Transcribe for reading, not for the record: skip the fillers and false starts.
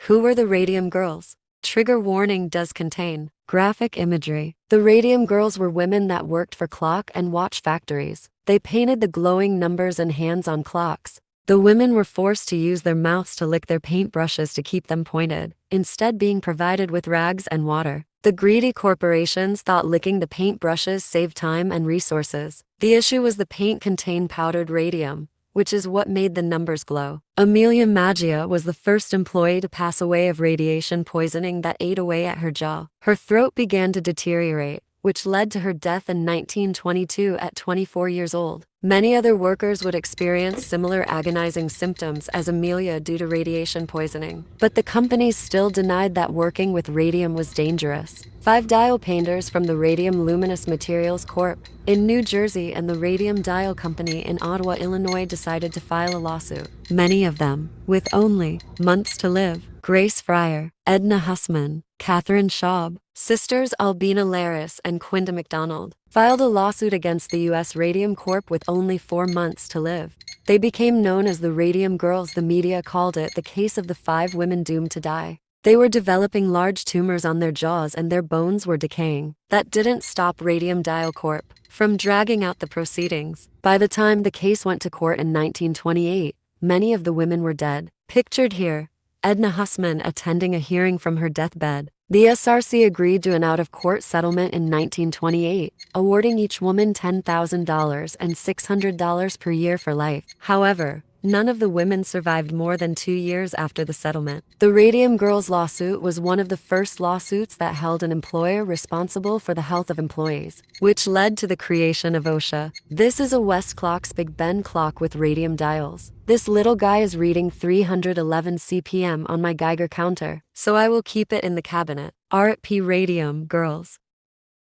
Who were the Radium Girls? Trigger warning does contain graphic imagery. The Radium Girls were women that worked for clock and watch factories. They painted the glowing numbers and hands on clocks. The women were forced to use their mouths to lick their paintbrushes to keep them pointed, instead being provided with rags and water. The greedy corporations thought licking the paintbrushes saved time and resources. The issue was the paint contained powdered radium, which is what made the numbers glow. Amelia Maggia was the first employee to pass away of radiation poisoning that ate away at her jaw. Her throat began to deteriorate, which led to her death in 1922 at 24 years old. Many other workers would experience similar agonizing symptoms as Amelia due to radiation poisoning, but the companies still denied that working with radium was dangerous. 5 dial painters from the Radium Luminous Materials Corp. in New Jersey and the Radium Dial Company in Ottawa, Illinois decided to file a lawsuit. Many of them, with only months to live, Grace Fryer, Edna Hussman, Catherine Schaub, sisters Albina Laris and Quinda McDonald, filed a lawsuit against the U.S. Radium Corp. With only 4 months to live. They became known as the Radium Girls. The media called it the case of the 5 women doomed to die. They were developing large tumors on their jaws and their bones were decaying. That didn't stop Radium Dial Corp. from dragging out the proceedings. By the time the case went to court in 1928, many of the women were dead. Pictured here, Edna Hussman attending a hearing from her deathbed. The SRC agreed to an out-of-court settlement in 1928, awarding each woman $10,000 and $600 per year for life. However, none of the women survived more than 2 years after the settlement. The Radium Girls lawsuit was one of the first lawsuits that held an employer responsible for the health of employees, which led to the creation of OSHA. This is a Westclox Big Ben clock with radium dials. This little guy is reading 311 CPM on my Geiger counter, so I will keep it in the cabinet. R.I.P. Radium Girls.